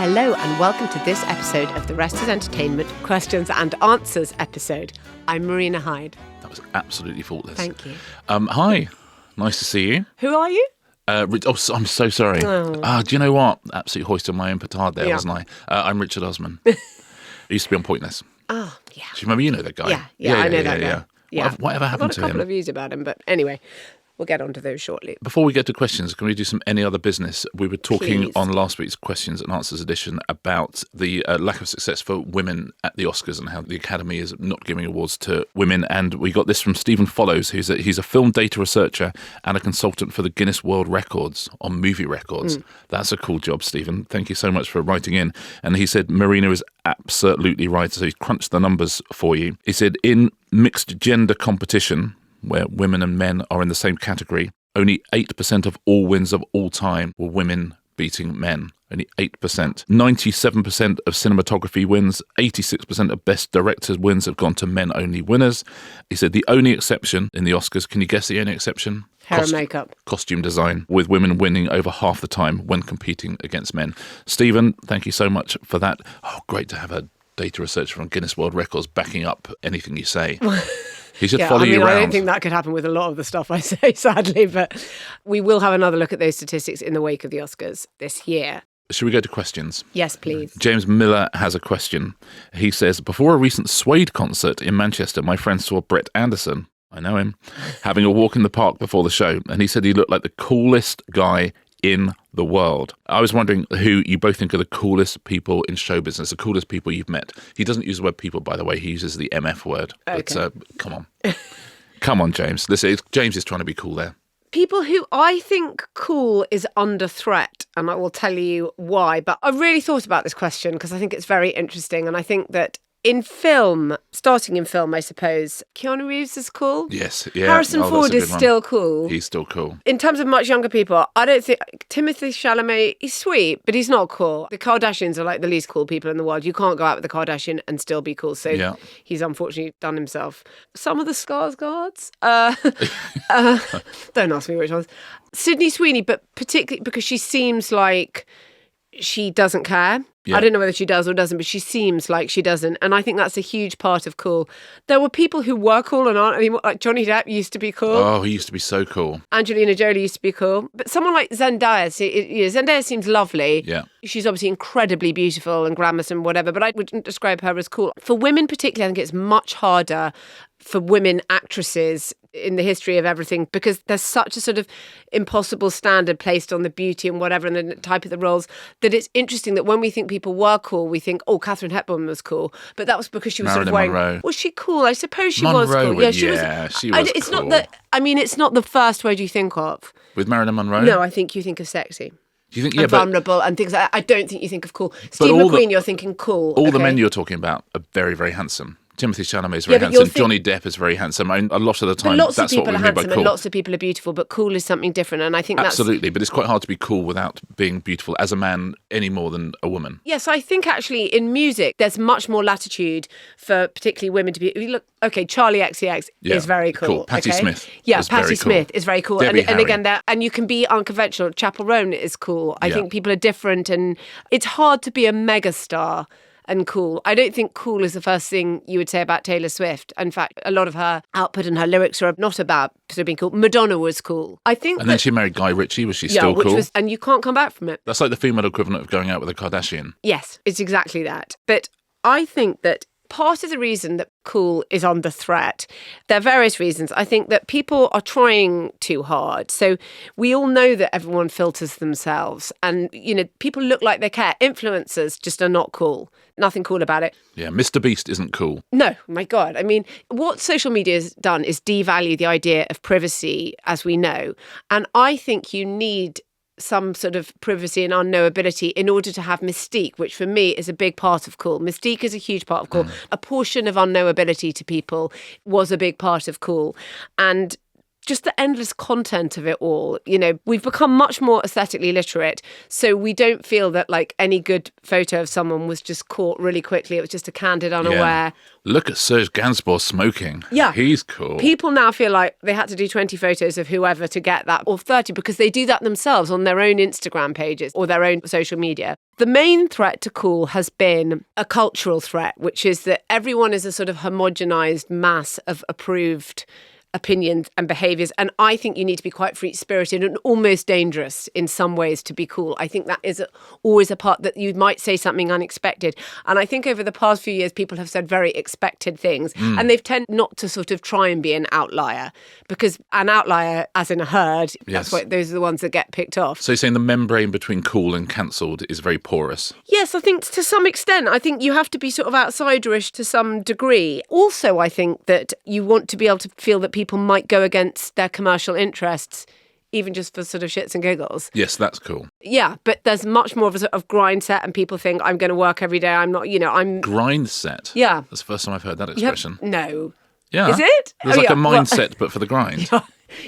Hello and welcome to this episode of The Rest is Entertainment Questions and Answers episode. I'm Marina Hyde. That was absolutely faultless. Thank you. Hi, nice to see you. Who are you? I'm so sorry. Oh. Do you know what? Absolutely hoisted my own petard there, Yeah. wasn't I? I'm Richard Osman. I used to be on Pointless. Oh, yeah. Do you remember? You know that guy? Yeah, I know that guy. Yeah. Whatever happened I've to got a couple him? of views about him, but anyway, we'll get onto those shortly. Before we get to questions, can we do some any other business? We were talking Please. on last week's Questions and Answers edition about the lack of success for women at the Oscars and how the Academy is not giving awards to women. And we got this from Stephen Follows, he's a film data researcher and a consultant for the Guinness World Records on movie records. That's a cool job, Stephen. Thank you so much for writing in. And he said Marina is absolutely right. So he's crunched the numbers for you. He said in mixed gender competition, where women and men are in the same category, only 8% of all wins of all time were women beating men. Only 8%. 97% of cinematography wins, 86% of best directors wins have gone to men-only winners. He said the only exception in the Oscars, can you guess the only exception? Hair and makeup. Costume design, with women winning over half the time when competing against men. Stephen, thank you so much for that. Oh, great to have a data researcher from Guinness World Records backing up anything you say. He should follow you around. I don't think that could happen with a lot of the stuff I say, sadly, but we will have another look at those statistics in the wake of the Oscars this year. Should we go to questions? Yes, please. James Miller has a question. He says, before a recent Suede concert in Manchester, my friend saw Brett Anderson, I know him, having a walk in the park before the show, and he said he looked like the coolest guy in the world. I was wondering who you both think are the coolest people in show business, the coolest people you've met. He doesn't use the word people, by the way. He uses the MF word. Okay. But come on. Come on, James. Listen, James is trying to be cool there. People who I think cool is under threat, and I will tell you why. But I really thought about this question because I think it's very interesting. And I think that in film, starting in film, I suppose, Keanu Reeves is cool. Yes, yeah. Harrison Ford is good one. still cool. He's still cool. In terms of much younger people, I don't think Timothée Chalamet, he's sweet, but he's not cool. The Kardashians are like the least cool people in the world. You can't go out with a Kardashian and still be cool. So Yeah. he's unfortunately done himself. Some of the Skarsgårds, don't ask me which ones. Sydney Sweeney, but particularly because she seems like she doesn't care. Yeah. I don't know whether she does or doesn't, but she seems like she doesn't. And I think that's a huge part of cool. There were people who were cool and aren't anymore. Like Johnny Depp used to be cool. Oh, he used to be so cool. Angelina Jolie used to be cool. But someone like Zendaya, Zendaya seems lovely. Yeah. She's obviously incredibly beautiful and glamorous and whatever, but I wouldn't describe her as cool. For women particularly, I think it's much harder for women actresses in the history of everything because there's such a sort of impossible standard placed on the beauty and whatever and the type of the roles that it's interesting that when we think people were cool, we think, oh, Katharine Hepburn was cool. But that was because she was Marilyn sort of wearing... Monroe. Was she cool? I suppose she Monroe was cool. was- She was it's cool. not that... I mean, it's not the first word you think of. With Marilyn Monroe? No, I think you think of sexy. Do you think, And vulnerable and things like that. I don't think you think of cool. Steve all McQueen, you're thinking cool. all the okay? men you're talking about are very, very handsome. Timothy Chalamet is very Yeah, but you'll handsome. Johnny Depp is very handsome. I mean, a lot of the time, But lots of that's what people we are mean by handsome cool. and lots of people are beautiful, but cool is something different. And I think Absolutely, but it's quite hard to be cool without being beautiful as a man any more than a woman. Yes, I think actually in music, there's much more latitude for particularly women to be... Look, okay, Charlie XCX Yeah, is very cool. Patti okay? Smith Yeah, is Patti very cool. Smith is very cool. Debbie And again, Harry. and you can be unconventional. Chapel Roan is cool. I Yeah. think people are different and it's hard to be a megastar and cool. I don't think cool is the first thing you would say about Taylor Swift. In fact, a lot of her output and her lyrics are not about sort of being cool. Madonna was cool. I think And then she married Guy Ritchie. Was she yeah, still which cool? was, and you can't come back from it. That's like the female equivalent of going out with a Kardashian. Yes, it's exactly that. But I think that part of the reason that cool is under threat, there are various reasons. I think that people are trying too hard. So we all know that everyone filters themselves and, you know, people look like they care. Influencers just are not cool. Nothing cool about it. Yeah, Mr. Beast isn't cool. No, my God. I mean, what social media has done is devalue the idea of privacy as we know. And I think you need some sort of privacy and unknowability in order to have mystique, which for me is a big part of cool. Mystique is a huge part of cool. A portion of unknowability to people was a big part of cool. And just the endless content of it all. You know, we've become much more aesthetically literate, so we don't feel that like any good photo of someone was just caught really quickly. It was just a candid unaware. Yeah. Look at Serge Gainsbourg smoking. Yeah. He's cool. People now feel like they had to do 20 photos of whoever to get that, or 30, because they do that themselves on their own Instagram pages or their own social media. The main threat to cool has been a cultural threat, which is that everyone is a sort of homogenized mass of approved opinions and behaviours. And I think you need to be quite free-spirited and almost dangerous in some ways to be cool. I think that is always a part that you might say something unexpected. And I think over the past few years, people have said very expected things. And they've tended not to sort of try and be an outlier, because an outlier, as in a herd, that's what, those are the ones that get picked off. So you're saying the membrane between cool and cancelled is very porous? Yes, I think to some extent. I think you have to be sort of outsiderish to some degree. Also, I think that you want to be able to feel that people might go against their commercial interests, even just for sort of shits and giggles. Yes, that's cool. Yeah, but there's much more of a sort of grind set, and people think I'm going to work every day. I'm not, I'm... Grind set? Yeah. That's the first time I've heard that expression. No. Yeah. Is it? There's a mindset, but for the grind.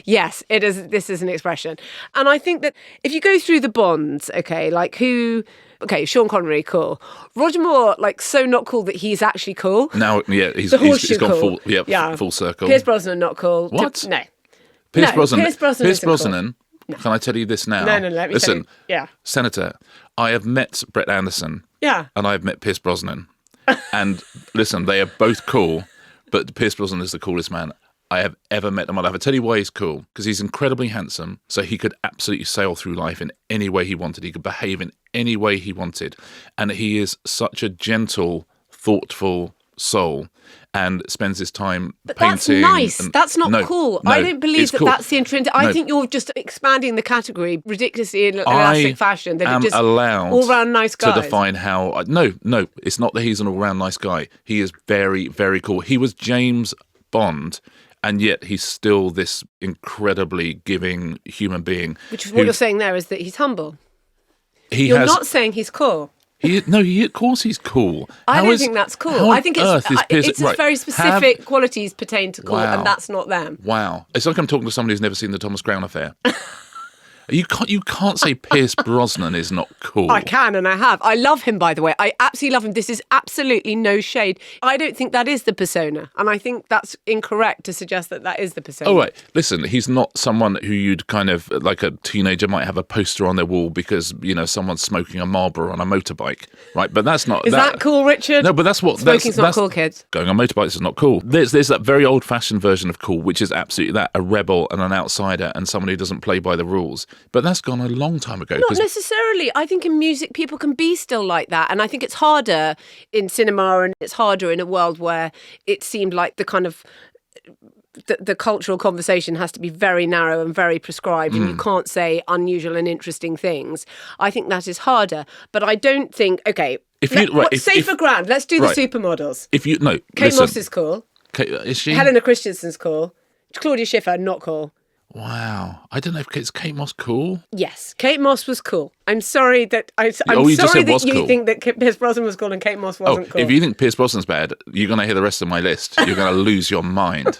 Yes, it is. This is an expression. And I think that if you go through the bonds, okay, like who... Okay, Sean Connery, cool. Roger Moore, like, so not cool that he's actually cool. Now, yeah, he's gone cool. full circle. Pierce Brosnan, not cool. What? No. Pierce Brosnan. Pierce Brosnan. Cool. Can I tell you this now? No, let me tell Listen, you. Yeah. Senator, I have met Brett Anderson. Yeah. And I have met Pierce Brosnan. And listen, they are both cool, but Pierce Brosnan is the coolest man I have ever met in my life. I tell you why he's cool, because he's incredibly handsome, so he could absolutely sail through life in any way he wanted. He could behave in any way he wanted. And he is such a gentle, thoughtful soul and spends his time painting. That's nice. That's not cool. No, I don't believe that cool. that's the intrinsic. I think you're just expanding the category ridiculously in elastic fashion. That am just allowed all-round nice guys. to define how... No, it's not that he's an all-round nice guy. He is very, very cool. He was James Bond, and yet he's still this incredibly giving human being. Which is what you're saying there, is that he's humble. You're not saying he's cool. Of course he's cool. I don't think that's cool. I think it's very specific qualities pertain to cool, and that's not them. Wow. It's like I'm talking to somebody who's never seen the Thomas Crown Affair. You can't say Pierce Brosnan is not cool. I can, and I have. I love him, by the way. I absolutely love him. This is absolutely no shade. I don't think that is the persona, and I think that's incorrect to suggest that that is the persona. Oh, right. Listen, he's not someone who you'd kind of, like a teenager might have a poster on their wall because, someone's smoking a Marlboro on a motorbike, right? But that's not... Is that cool, Richard? No, but that's what... Smoking's not cool, kids. Going on motorbikes is not cool. There's that very old-fashioned version of cool, which is absolutely that, a rebel and an outsider and someone who doesn't play by the rules. But that's gone a long time ago. Not necessarily. I think in music people can be still like that, and I think it's harder in cinema, and it's harder in a world where it seemed like the kind of the cultural conversation has to be very narrow and very prescribed, and you can't say unusual and interesting things. I think that is harder, but I don't think... Okay, for grand, let's do the supermodels. Kate Moss is cool. Is she? Helena Christensen's cool. Claudia Schiffer, not cool. Wow. I don't know if Kate Moss cool? Yes, Kate Moss was cool. I'm sorry that you think that Pierce Brosnan was cool and Kate Moss wasn't cool. If you think Pierce Brosnan's bad, you're going to hear the rest of my list. You're going to lose your mind.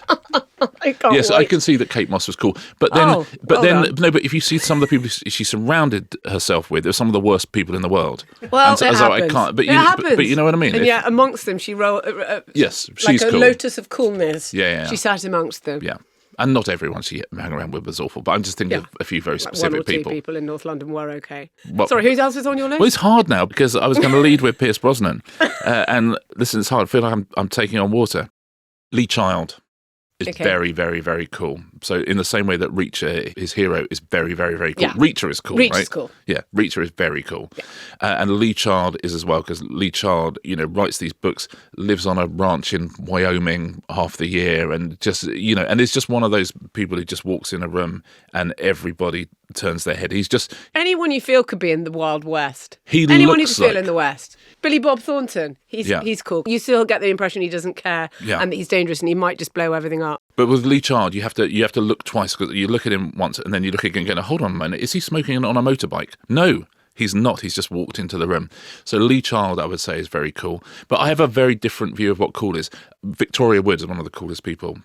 Yes, I can see that Kate Moss was cool. But if you see some of the people she surrounded herself with, they're some of the worst people in the world. Well, it happens. But you know what I mean? And yet amongst them, she wrote... yes, she's like a cool. lotus of coolness. Yeah. She sat amongst them. Yeah. And not everyone she hung around with was awful, but I'm just thinking of a few very specific people. 1 or 2 people in North London were okay. Well, sorry, who else is on your list? Well, it's hard now because I was going to lead with Pierce Brosnan. And listen, it's hard. I feel like I'm taking on water. Lee Child is very, very, very cool. So in the same way that Reacher, his hero, is very, very, very cool. Yeah. Reacher is cool, Reacher's cool. Yeah, Reacher is very cool. Yeah. And Lee Child is as well, because Lee Child, writes these books, lives on a ranch in Wyoming half the year, and just, and it's just one of those people who just walks in a room and everybody turns their head. He's just... Anyone you feel could be in the Wild West. Anyone you feel in the West. Billy Bob Thornton, he's cool. You still get the impression he doesn't care and that he's dangerous and he might just blow everything up. But with Lee Child, you have to look twice, because you look at him once and then you look again going, hold on a minute, is he smoking on a motorbike? No, he's not. He's just walked into the room. So Lee Child, I would say, is very cool. But I have a very different view of what cool is. Victoria Wood is one of the coolest people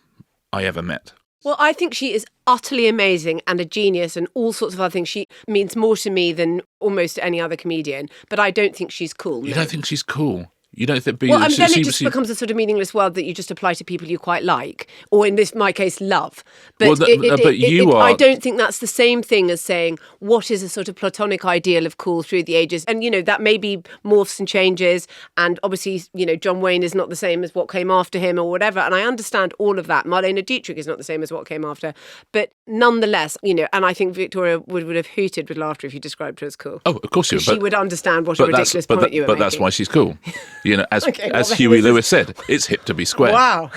I ever met. Well, I think she is utterly amazing and a genius and all sorts of other things. She means more to me than almost any other comedian, but I don't think she's cool. You no. don't think she's cool? You don't think? Well, I mean, then it just becomes a sort of meaningless world that you just apply to people you quite like, or in my case, love. But, I don't think that's the same thing as saying what is a sort of platonic ideal of cool through the ages. And, that maybe morphs and changes. And obviously, John Wayne is not the same as what came after him or whatever. And I understand all of that. Marlene Dietrich is not the same as what came after. But nonetheless, and I think Victoria would have hooted with laughter if you described her as cool. Oh, of course you would. She would understand what a ridiculous point you were making. But that's why she's cool. As Okay, as Huey Lewis said, it's hip to be square. Wow.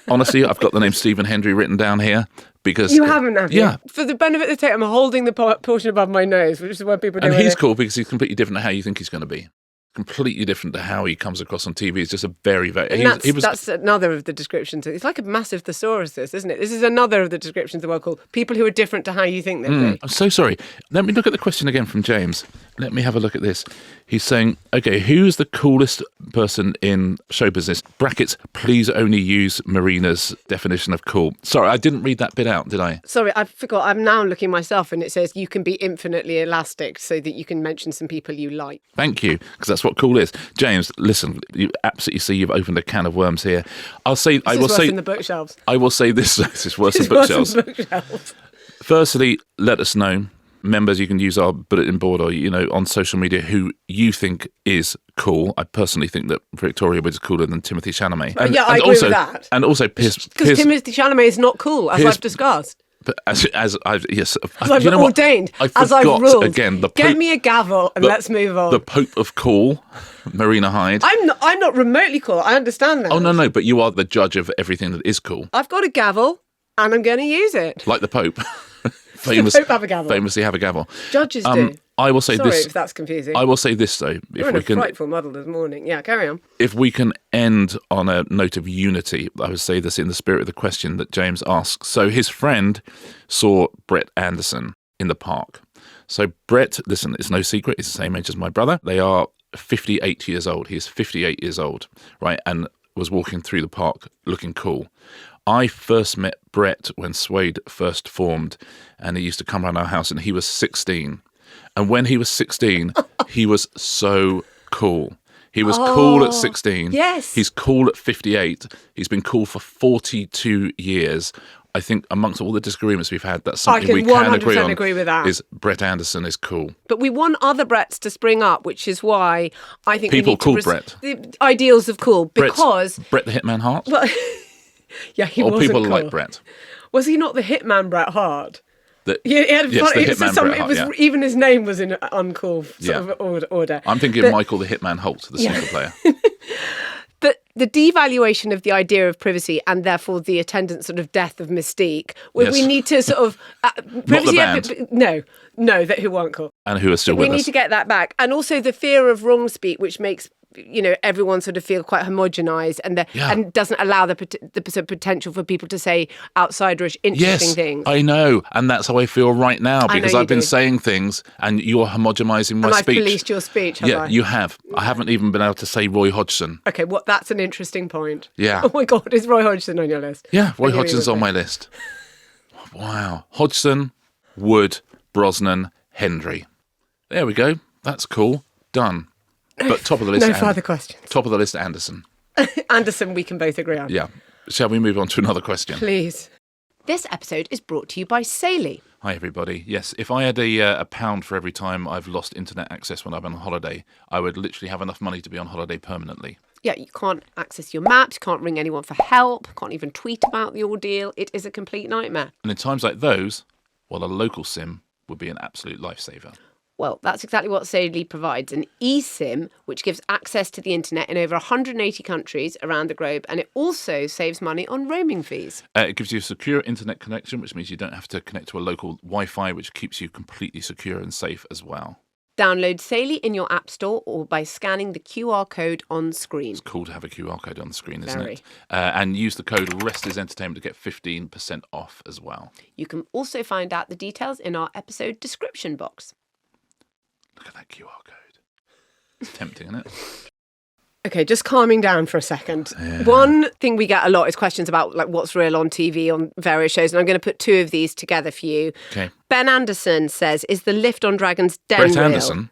Honestly, I've got the name Stephen Hendry written down here because... You haven't, have you? Yeah. For the benefit of the tape, I'm holding the portion above my nose, which is where people do And it. he's cool because he's completely different to how you think he's going to be. Completely different to how he comes across on TV. It's just a very, very... That's another of the descriptions. It's like a massive thesaurus, this, isn't it? This is another of the descriptions of the world called people who are different to how you think they'd be. I'm so sorry. Let me look at the question again from James. Let me have a look at this. He's saying, okay, who's the coolest person in show business? Brackets, please only use Marina's definition of cool. Sorry, I didn't read that bit out, did I? Sorry, I forgot. I'm now looking myself and it says you can be infinitely elastic so that you can mention some people you like. Thank you, because that's what cool is. James, listen, you absolutely see you've opened a can of worms here. I will say in the bookshelves. I will say this. This is worse than bookshelves. Firstly, let us know. Members, you can use our bulletin board or, on social media who you think is cool. I personally think that Victoria Wood is cooler than Timothy Chalamet. I agree with that. And also Pierce... Because Timothy Chalamet is not cool, as I've discussed. But as I've ordained, as I've ruled. Again, the Pope, get me a gavel and let's move on. The Pope of Cool, Marina Hyde. I'm not remotely cool. I understand that. Oh, no, but you are the judge of everything that is cool. I've got a gavel and I'm going to use it. Like the Pope. Famously have a gavel. Judges do. I will say Sorry this. If that's confusing. I will say this though. You're in a frightful muddle this morning. Yeah, carry on. If we can end on a note of unity, I would say this in the spirit of the question that James asked. So his friend saw Brett Anderson in the park. So Brett, listen, it's no secret. He's the same age as my brother. They are 58 years old. He is 58 years old, right? And was walking through the park looking cool. I first met Brett when Suede first formed, and he used to come around our house, and he was 16. And when he was 16, he was so cool. He was cool at 16. Yes. He's cool at 58. He's been cool for 42 years. I think amongst all the disagreements we've had, that's something we can agree on. Agree with that. Is Brett Anderson is cool. But we want other Bretts to spring up, which is why I think people we need call to Brett the ideals of cool because Brett the Hitman Hart. Well, yeah, he or wasn't people cool. like Brett. Was he not the Hitman Bret Hart? He had even his name was in uncool sort of order. I'm thinking Michael the Hitman Holt, the snooker player. But the devaluation of the idea of privacy and therefore the attendant sort of death of mystique, where we need to sort of... privacy, not the band. No, that who weren't cool. And who are still with us. We need to get that back. And also the fear of wrong speak, which makes... everyone sort of feel quite homogenized and doesn't allow the potential for people to say outsiderish, interesting things. I know. And that's how I feel right now because I've been saying things and you're homogenizing my speech. And I've policed your speech, have I? You have. I haven't even been able to say Roy Hodgson. Okay, that's an interesting point. Yeah. Oh my God, is Roy Hodgson on your list? Yeah, Roy Hodgson's on my list. Wow. Hodgson, Wood, Brosnan, Hendry. There we go. That's cool. Done. But top of the list. No further questions. Top of the list, Anderson. Anderson, we can both agree on. Yeah. Shall we move on to another question? Please. This episode is brought to you by Saley. Hi, everybody. Yes, if I had a pound for every time I've lost internet access when I've been on holiday, I would literally have enough money to be on holiday permanently. Yeah, you can't access your maps, can't ring anyone for help, can't even tweet about the ordeal. It is a complete nightmare. And in times like those, a local SIM would be an absolute lifesaver. Well, that's exactly what Saley provides, an eSIM, which gives access to the internet in over 180 countries around the globe, and it also saves money on roaming fees. It gives you a secure internet connection, which means you don't have to connect to a local Wi-Fi, which keeps you completely secure and safe as well. Download Saley in your app store or by scanning the QR code on screen. It's cool to have a QR code on the screen, isn't it? And use the code RESTISENTERTAINMENT to get 15% off as well. You can also find out the details in our episode description box. Look at that QR code. It's tempting, isn't it? Okay, just calming down for a second. One thing we get a lot is questions about like what's real on TV on various shows, and I'm going to put two of these together for you. Okay. Ben Anderson says, "Is the lift on Dragon's Den Brett real?" Anderson.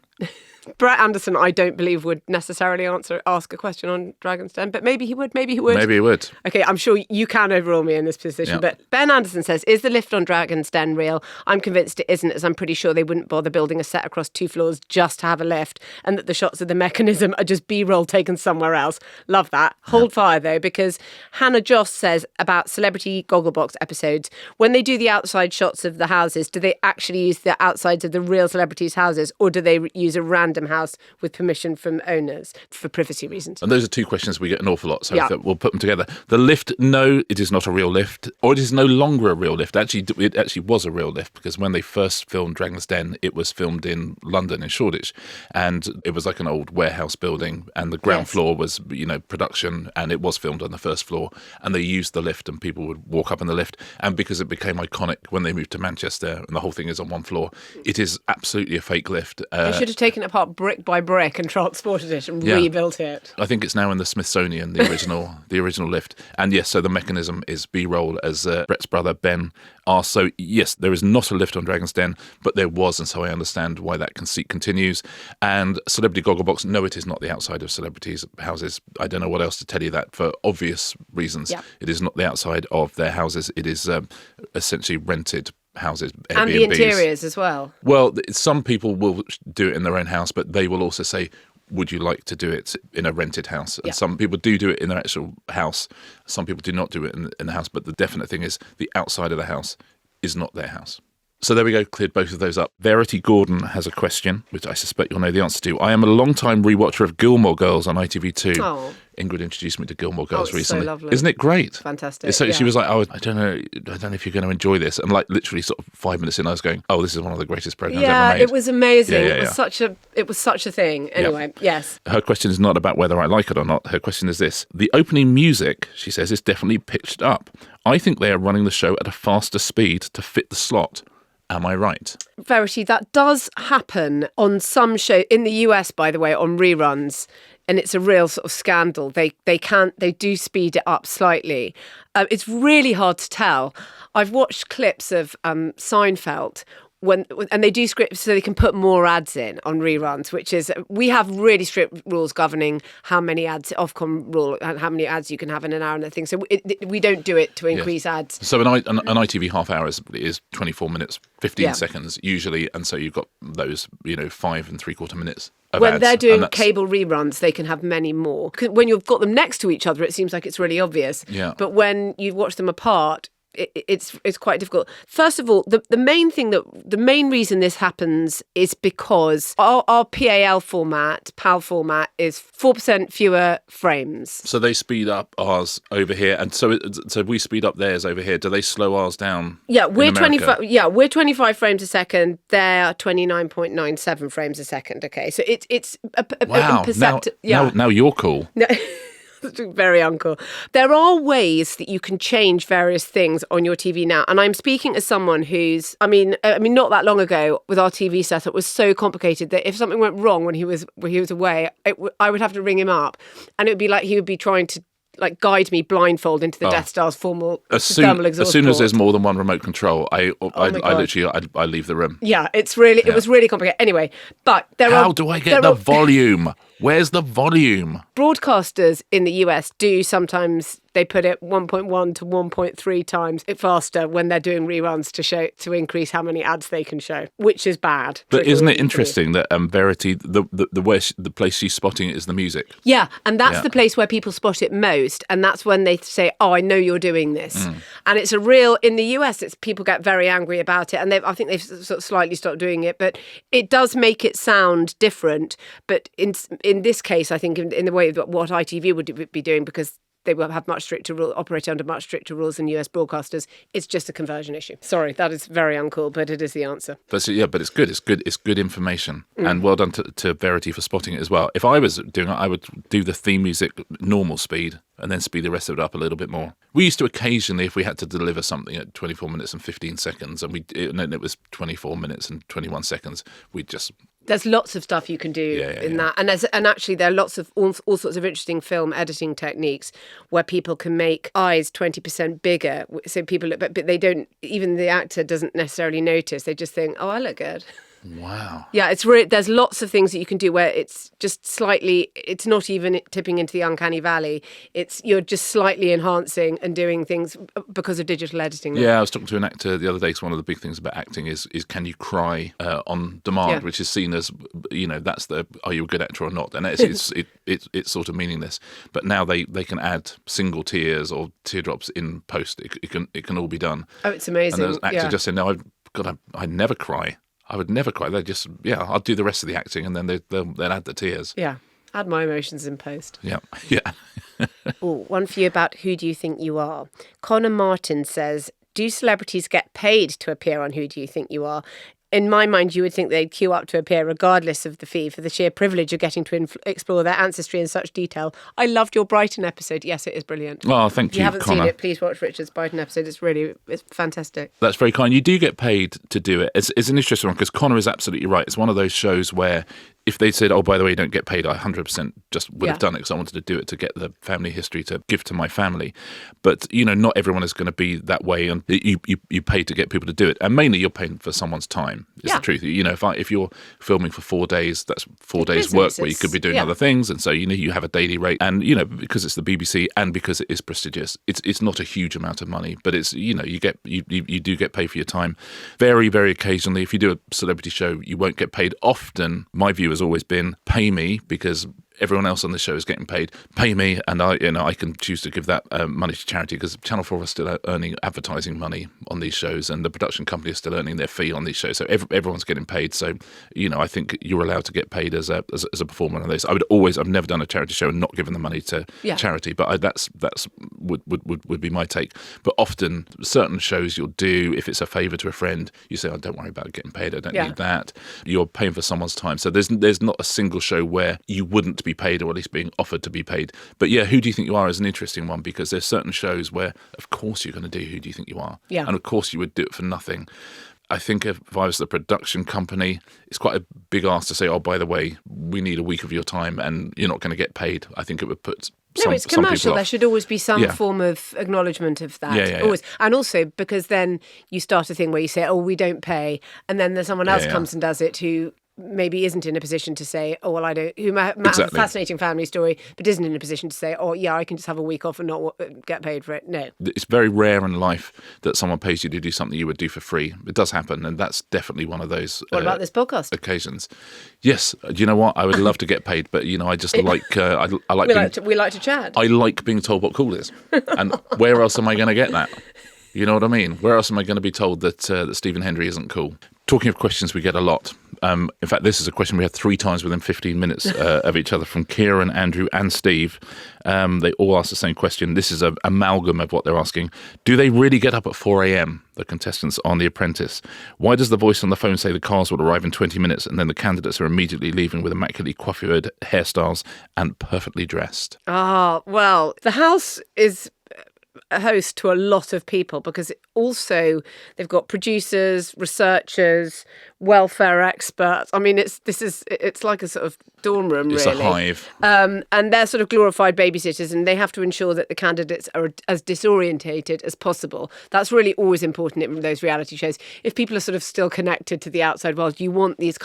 Brett Anderson, I don't believe would necessarily ask a question on Dragon's Den, but maybe he would. Maybe he would. Maybe he would. Okay, I'm sure you can overrule me in this position, but Ben Anderson says, "Is the lift on Dragon's Den real? I'm convinced it isn't, as I'm pretty sure they wouldn't bother building a set across 2 floors just to have a lift, and that the shots of the mechanism are just B-roll taken somewhere else." Love that. Hold fire though, because Hannah Joss says about Celebrity Gogglebox episodes, when they do the outside shots of the houses, do they actually use the outsides of the real celebrities' houses, or do they use a random house with permission from owners for privacy reasons? And those are two questions we get an awful lot, so we'll put them together. The lift, no, it is not a real lift, or it is no longer a real lift. Actually, it actually was a real lift, because when they first filmed Dragon's Den, it was filmed in London, in Shoreditch, and it was like an old warehouse building, and the ground floor was, production, and it was filmed on the first floor, and they used the lift, and people would walk up in the lift, and because it became iconic when they moved to Manchester, and the whole thing is on one floor, it is absolutely a fake lift. They should have taken it apart brick by brick and transported it and rebuilt it. I think it's now in the Smithsonian, the original lift. And yes, so the mechanism is B-roll, as Brett's brother Ben asked. So yes, there is not a lift on Dragon's Den, but there was, and so I understand why that conceit continues. And Celebrity Gogglebox, no, it is not the outside of celebrities' houses. I don't know what else to tell you that, for obvious reasons. Yep. It is not the outside of their houses. It is essentially rented houses, Airbnbs. And the interiors as well. Well, some people will do it in their own house, but they will also say, would you like to do it in a rented house? And some people do it in their actual house. Some people do not do it in the house. But the definite thing is the outside of the house is not their house. So there we go, cleared both of those up. Verity Gordon has a question, which I suspect you'll know the answer to. I am a long-time rewatcher of Gilmore Girls on ITV2. Oh. Ingrid introduced me to Gilmore Girls recently. So lovely. Isn't it great? Fantastic. So she was like, I don't know if you're going to enjoy this. And like literally sort of 5 minutes in, I was going, this is one of the greatest programs ever made. It was amazing. Yeah. It was such a thing. Anyway, yes. Her question is not about whether I like it or not. Her question is this. The opening music, she says, is definitely pitched up. I think they are running the show at a faster speed to fit the slot. Am I right? Verity, that does happen on some shows in the US, by the way, on reruns, and it's a real sort of scandal. They do speed it up slightly. It's really hard to tell. I've watched clips of Seinfeld and they do scripts so they can put more ads in on reruns, which is, we have really strict rules governing how many ads, Ofcom rule, and how many ads you can have in an hour and thing. So we don't do it to increase ads. So an ITV half hour is 24 minutes, 15 seconds usually. And so you've got those, 5 3/4 minutes. When they're doing cable reruns, they can have many more. When you've got them next to each other, it seems like it's really obvious. Yeah. But when you watch them apart, it's quite difficult. First of all, the main reason this happens is because our PAL format, PAL format, is 4% fewer frames. So they speed up ours over here, and so we speed up theirs over here. Do they slow ours down? Yeah, we're 25. Yeah, we're 25 frames a second. They're 29.97 frames a second. Okay, so it's wow. Now you're cool. No. Very uncool. There are ways that you can change various things on your TV now. And I'm speaking as someone who's, I mean, not that long ago with our TV setup, it was so complicated that if something went wrong when he was away, I would have to ring him up. And it would be like he would be trying to guide me blindfold into the Death Star's thermal exhaust as soon port. as there's more than one remote control, I leave the room. Yeah, it was really complicated. Anyway, but how do I get the volume? Where's the volume? Broadcasters in the US do sometimes, they put it 1.1 to 1.3 times faster when they're doing reruns to increase how many ads they can show, which is bad. But isn't it interesting that Verity, the place she's spotting it is the music? Yeah, and that's the place where people spot it most, and that's when they say, I know you're doing this. And it's in the US, people get very angry about it, and I think they've sort of slightly stopped doing it, but it does make it sound different. But in this case, I think in the way that what ITV would be doing, because they will have much stricter operate under much stricter rules than US broadcasters. It's just a conversion issue. Sorry, that is very uncool, but it is the answer. But it's good. It's good information, and well done to Verity for spotting it as well. If I was doing it, I would do the theme music normal speed and then speed the rest of it up a little bit more. We used to occasionally, if we had to deliver something at 24 minutes and 15 seconds, and then it was 24 minutes and 21 seconds, we'd just There's lots of stuff you can do that, and actually there are lots of all sorts of interesting film editing techniques where people can make eyes 20% bigger, so people look, but they don't. Even the actor doesn't necessarily notice. They just think, "Oh, I look good." Wow. Yeah, it's really, there's lots of things that you can do where it's just slightly, it's not even tipping into the uncanny valley. You're just slightly enhancing and doing things because of digital editing. Yeah, I was talking to an actor the other day, because one of the big things about acting is can you cry on demand, which is seen as, that's are you a good actor or not? And it's sort of meaningless. But now they can add single tears or teardrops in post. It can all be done. Oh, it's amazing. And there's an actor just saying, no, I never cry. I would never cry. They just, I'll do the rest of the acting, and then they'll add the tears. Yeah, add my emotions in post. Yeah. Oh, one for you about Who Do You Think You Are? Connor Martin says, do celebrities get paid to appear on Who Do You Think You Are? In my mind, you would think they'd queue up to appear regardless of the fee for the sheer privilege of getting to explore their ancestry in such detail. I loved your Brighton episode. Yes, it is brilliant. Oh, thank you, If you haven't Connor. seen it, please watch Richard's Brighton episode. It's fantastic. That's very kind. You do get paid to do it. It's an interesting one, because Connor is absolutely right. It's one of those shows where if they said, oh, by the way, you don't get paid, I 100% just would have done it, because I wanted to do it to get the family history to give to my family. But, not everyone is going to be that way, and you pay to get people to do it. And mainly you're paying for someone's time, is the truth. If you're filming for 4 days, that's 4 days work where you could be doing other things. And so, you have a daily rate. And, because it's the BBC and because it is prestigious, it's not a huge amount of money, but it's, you do get paid for your time. Very, very occasionally, if you do a celebrity show, you won't get paid. Often, my view has always been, pay me, because everyone else on the show is getting paid. Pay me, and I can choose to give that money to charity, because Channel 4 are still earning advertising money on these shows, and the production company is still earning their fee on these shows. So everyone's getting paid. So I think you're allowed to get paid as a performer on those. I've never done a charity show and not given the money to charity, but that's would be my take. But often certain shows you'll do, if it's a favour to a friend, you say, oh, don't worry about getting paid. I don't need that. You're paying for someone's time. So there's not a single show where you wouldn't be paid, or at least being offered to be paid. But Who Do You Think You Are is an interesting one, because there's certain shows where of course you're going to do Who Do You Think You Are, and of course you would do it for nothing. I think if I was the production company, it's quite a big ask to say, oh, by the way, we need a week of your time and you're not going to get paid. I think it would put it's commercial. There should always be some form of acknowledgement of that. Always. And also, because then you start a thing where you say, oh, we don't pay, and then there's someone else comes and does it who maybe isn't in a position to say, oh, well, I don't, who might have a fascinating family story, but isn't in a position to say, oh, yeah, I can just have a week off and not get paid for it. No. It's very rare in life that someone pays you to do something you would do for free. It does happen, and that's definitely one of those What about this podcast? Occasions. Yes. Do you know what? I would love to get paid, but, I just like... we like to chat. I like being told what cool is. And where else am I going to get that? You know what I mean? Where else am I going to be told that Stephen Hendry isn't cool? Talking of questions we get a lot. In fact, this is a question we had 3 times within 15 minutes of each other, from Kieran, Andrew and Steve. They all ask the same question. This is an amalgam of what they're asking. Do they really get up at 4 a.m., the contestants on The Apprentice? Why does the voice on the phone say the cars will arrive in 20 minutes and then the candidates are immediately leaving with immaculately coiffured hairstyles and perfectly dressed? Well, the house is a host to a lot of people, because also they've got producers, researchers, welfare experts. I mean, it's like a sort of dorm room, really. It's a hive. And they're sort of glorified babysitters, and they have to ensure that the candidates are as disorientated as possible. That's really always important in those reality shows. If people are sort of still connected to the outside world, you want these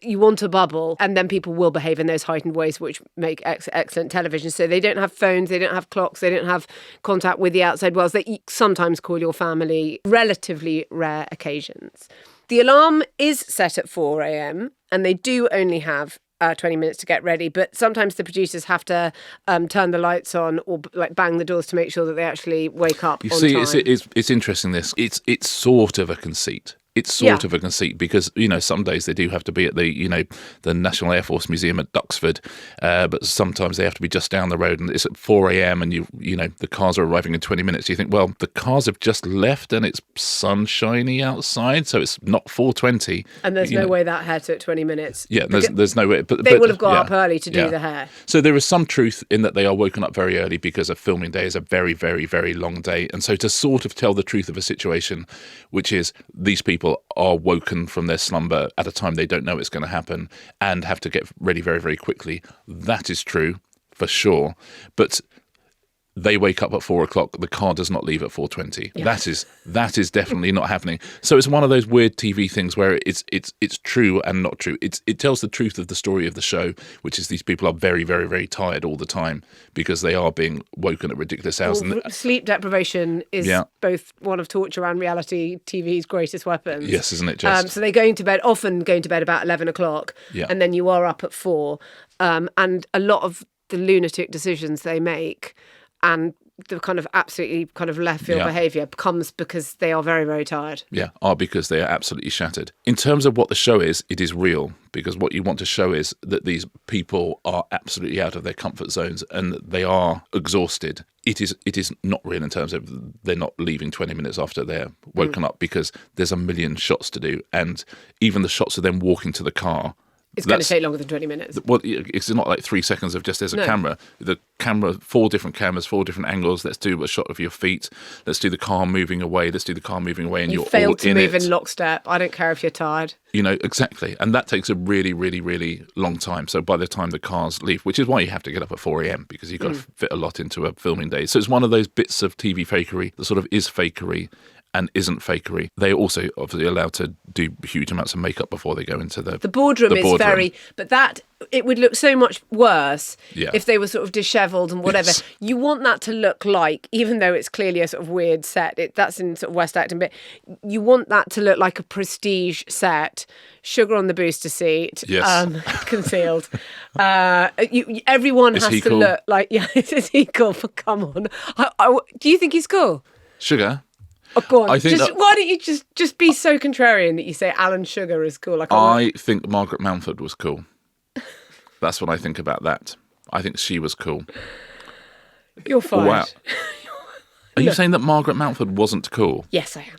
you want a bubble, and then people will behave in those heightened ways which make excellent television. So they don't have phones, they don't have clocks, they don't have contact with the outside world. They sometimes call your family, relatively rare occasions. The alarm is set at 4 a.m. and they do only have 20 minutes to get ready, but sometimes the producers have to turn the lights on or bang the doors to make sure that they actually wake up on time. It's interesting, this. It's sort of a conceit. It's sort of a conceit, because, some days they do have to be at the National Air Force Museum at Duxford, but sometimes they have to be just down the road, and it's at 4 a.m. and the cars are arriving in 20 minutes. You think, well, the cars have just left and it's sunshiny outside, so it's not 4:20. And there's no way that hair took 20 minutes. Yeah, there's no way. But they will have got up early to do the hair. So there is some truth in that they are woken up very early, because a filming day is a very, very, very long day. And so to sort of tell the truth of a situation, which is these people people are woken from their slumber at a time they don't know it's going to happen and have to get ready very, very quickly. That is true, for sure. But they wake up at 4 o'clock. The car does not leave at 4:20. Yeah. That is definitely not happening. So it's one of those weird TV things where it's true and not true. It tells the truth of the story of the show, which is these people are very, very, very tired all the time because they are being woken at ridiculous hours. Well, sleep deprivation is both one of torture and reality TV's greatest weapons. Yes, isn't it just? So they're often going to bed about 11 o'clock, and then you are up at 4. And a lot of the lunatic decisions they make and the kind of absolutely kind of left field behaviour comes because they are very, very tired. Yeah, because they are absolutely shattered. In terms of what the show is, it is real, because what you want to show is that these people are absolutely out of their comfort zones and they are exhausted. It is not real in terms of they're not leaving 20 minutes after they're woken up, because there's a million shots to do, and even the shots of them walking to the car, it's going to take longer than 20 minutes. Well, it's not like 3 seconds of just there's a camera. The camera, 4 different cameras, 4 different angles. Let's do a shot of your feet. Let's do the car moving away. Let's do the car moving away, and you're all in it. You failed to move in lockstep. I don't care if you're tired. Exactly. And that takes a really, really, really long time. So by the time the cars leave, which is why you have to get up at 4 a.m, because you've got to fit a lot into a filming day. So it's one of those bits of TV fakery that sort of is fakery and isn't fakery. They're also obviously allowed to do huge amounts of makeup before they go into the boardroom. Is very, but that it would look so much worse if they were sort of dishevelled and whatever. Yes. You want that to look like, even though it's clearly a sort of weird set, that's in sort of West Acton, but you want that to look like a prestige set. Sugar on the booster seat, concealed. Everyone has to look like, is he cool? Come on. Do you think he's cool? Sugar? Oh, go on. Why don't you just be so contrarian that you say Alan Sugar is cool? I think Margaret Mountford was cool. That's what I think about that. I think she was cool. You're fired. Wow. Are you saying that Margaret Mountford wasn't cool? Yes, I am.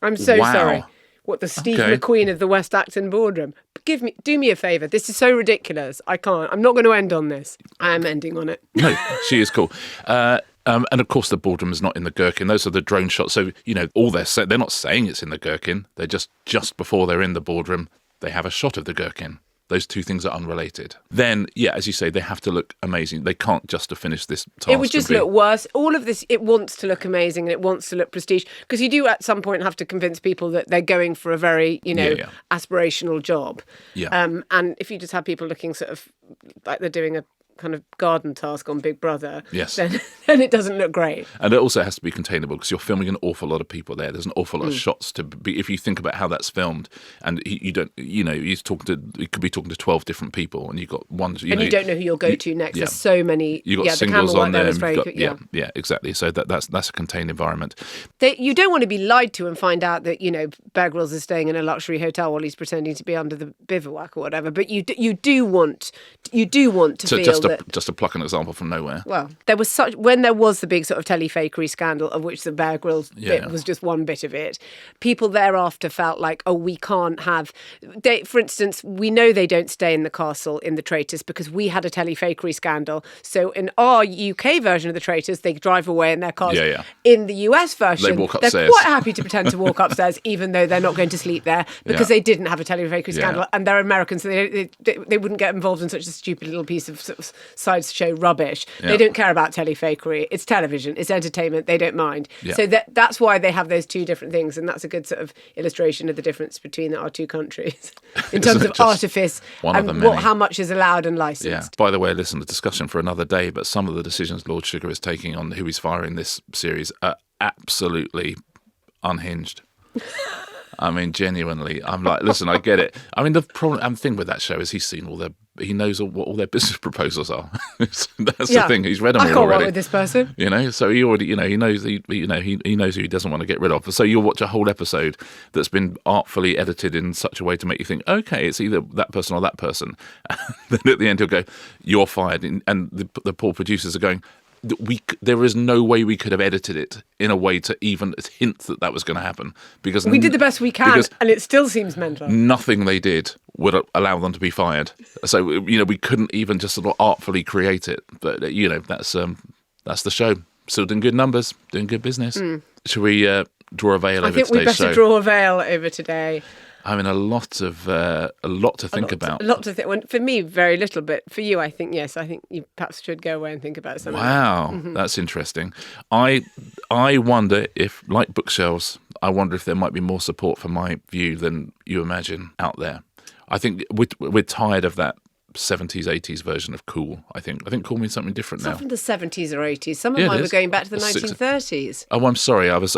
I'm so sorry. What, the Steve McQueen of the West Acton boardroom? Do me a favour. This is so ridiculous. I can't. I'm not going to end on this. I am ending on it. No, she is cool. And of course, the boardroom is not in the gherkin. Those are the drone shots. So, all they're not saying it's in the gherkin. They're just before they're in the boardroom, they have a shot of the gherkin. Those two things are unrelated. Then, as you say, they have to look amazing. They can't just to finish this task. It would just look worse. All of this, it wants to look amazing and it wants to look prestige. Because you do at some point have to convince people that they're going for a very, aspirational job. Yeah. And if you just have people looking sort of like they're doing a kind of garden task on Big Brother, then it doesn't look great. And it also has to be containable because you're filming an awful lot of people there. There's an awful lot of shots to be. If you think about how that's filmed, and you don't, you could be talking to 12 different people, and you've got one. And you don't know who you'll go to next. There's so many. You've got singles on there. Yeah, exactly. So that's a contained environment. You don't want to be lied to and find out that Bear Grylls is staying in a luxury hotel while he's pretending to be under the bivouac or whatever. But you do want to feel. Just to pluck an example from nowhere. Well, when there was the big sort of telefakery scandal, of which the Bear Grylls bit was just one bit of it, people thereafter felt like, we can't have... for instance, we know they don't stay in the castle in The Traitors because we had a telefakery scandal. So in our UK version of The Traitors, they drive away in their cars. Yeah. In the US version, they walk upstairs. They're quite happy to pretend to walk upstairs, even though they're not going to sleep there because they didn't have a telefakery scandal, and they're Americans, so they wouldn't get involved in such a stupid little piece of sort of sideshow rubbish. They don't care about telefakery. It's television. It's entertainment. They don't mind. So that's why they have those two different things, and that's a good sort of illustration of the difference between our two countries in terms of artifice and how much is allowed and licensed. Yeah. By the way, listen, a discussion for another day, but some of the decisions Lord Sugar is taking on who he's firing this series are absolutely unhinged. I mean, genuinely, I'm like, listen, I get it. I mean, the thing with that show is he knows what all their business proposals are. That's the thing. He's read them all already. I can't work with this person. So he already, he knows, he knows who he doesn't want to get rid of. So you'll watch a whole episode that's been artfully edited in such a way to make you think, okay, it's either that person or that person. And then at the end he'll go, you're fired. And the poor producers are going, there is no way we could have edited it in a way to even hint that was going to happen, because we did the best we can, and it still seems mental. Nothing they did would allow them to be fired. So we couldn't even just sort of artfully create it. But that's the show. Still doing good numbers, doing good business. Should we draw a veil I over think we today's better show. draw a veil over today. I mean, a lot to think about. A lot to think. Well, for me, very little, but for you, I think yes. I think you perhaps should go away and think about something. Wow, that's interesting. I wonder if, like bookshelves, I wonder if there might be more support for my view than you imagine out there. I think we're tired of that 70s, 80s version of cool. I think cool means something different It's now. not from the 70s or 80s. Some of Yeah, it mine were is. going back to the It's 1930s. Oh, I'm sorry. I was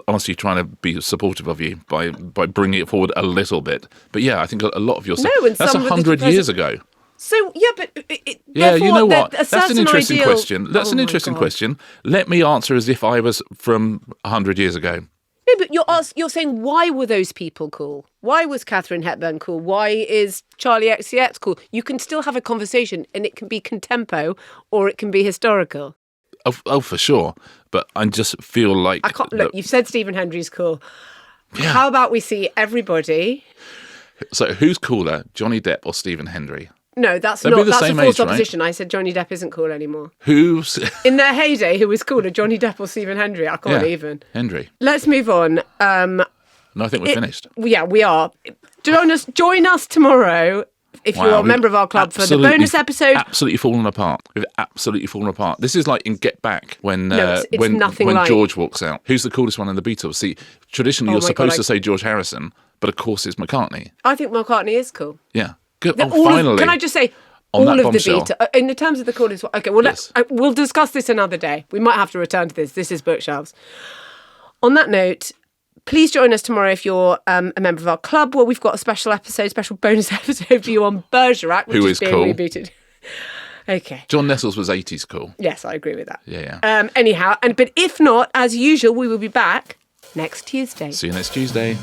honestly trying to be supportive of you by bringing it forward a little bit. But yeah, I think a lot of your stuff. No, and that's some with the 100 present- years ago. So yeah, but Yeah, you know what? That's That's an interesting question. That's an interesting question. Let me answer as if I was from 100 years ago. No, but you're saying, why were those people cool? Why was Katharine Hepburn cool? Why is Charlie XCX cool? You can still have a conversation, and it can be contempo or it can be historical. Oh, for sure. But I just feel like I can't look. You've said Stephen Hendry's cool. Yeah. How about we see everybody? So who's cooler, Johnny Depp or Stephen Hendry? No, that's They'd be not. the That's a same false age, right? opposition. I said Johnny Depp isn't cool anymore. Who's In their heyday, who was cooler, Johnny Depp or Stephen Hendry? I can't even. Hendry? Let's move on. No, I think we're finished. Yeah, we are. Join us tomorrow if you're a member of our club for the bonus episode. Absolutely fallen apart. We've absolutely fallen apart. This is like in Get Back when it's nothing when like. George walks out. Who's the coolest one in the Beatles? See, traditionally you're my supposed God, to say George Harrison, but of course it's McCartney. I think McCartney is cool. Yeah, good. Finally. Can I just say, On all that of the bombshell. Beatles, in the terms of the coolest one. Okay, well, Yes. we'll discuss this another day. We might have to return to this. This is Bookshelves. On that note, please join us tomorrow if you're a member of our club, where we've got a special bonus episode for you on Bergerac, which Who is is being cool. rebooted. Okay. John Nettles was 80s cool. Yes, I agree with that. Yeah. Anyhow, but if not, as usual, we will be back next Tuesday. See you next Tuesday.